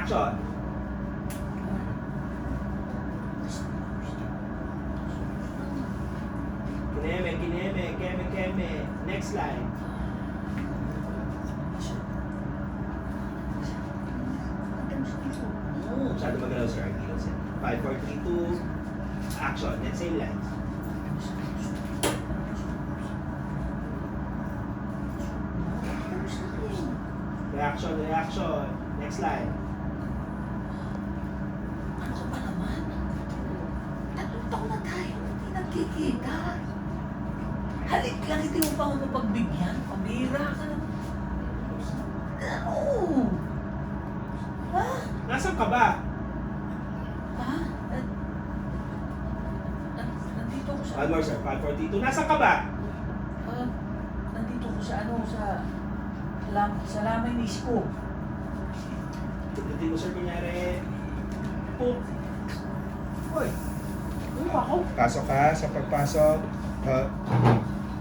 Action. Keme. Next line. Masyado magalaw, sir. 5, 4, 3, 2. Action. Let's say lines. Reaction. Next line. Ano ba naman? 3 taon na tayo, hindi nagkikita. Halik lang, hindi mo pa ako mapagbigyan. Pabira ka naman. Ano? Ha? Nasaan ka ba? Ha? Nandito ko sa... One more, sir. 5, 4, 3, 2. Nasaan ka ba? Nandito ko sa sa lamay ni Isko. Hindi mo, sir, kunyari. Boom. Hoy. Ano ako? Pasok ka sa pagpasok.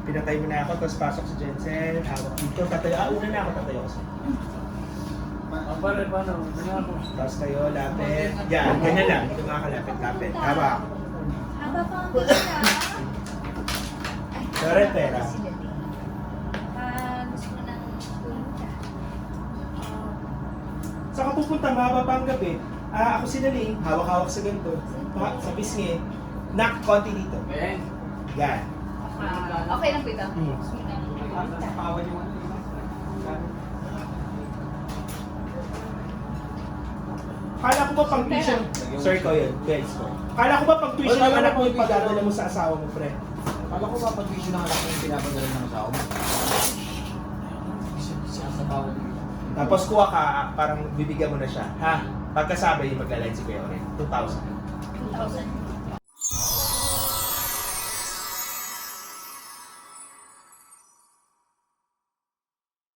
Pinatay mo na ako, tapos pasok si Jensen. Hawak dito. Tatayo. Una na ako. Tatayo ko sa'yo. Paano? Ako. Tapos kayo, lapit. Yan, ganyan lang. Hindi ka makakalapit. Lapit. Hawak. Haba pa ang pera. Sorry, pera. Gusto mo nang pumunta. Saan ka pupunta? Mahaba pa ang gabi. Ako si Naling. Hawak-hawak sa ganito. Sa pisngi. Knock konti dito. Ben. Yan. Okay lang po ito. Pawan yung Kala ko ba pang tuition? Sir ko yun. Guys ko. Kala ko ba pang tuition ng anak mo yung pagdadala mo sa asawa mo, pre? Kala ko ba pag-vision ng anak mo yung pinapadala ng asawa mo? Siya sa bawal. Tapos kuha ka, parang bibigyan mo na siya. Ha? Pagkasabay yung magla-line si Kuya Oren. 2,000. 2,000.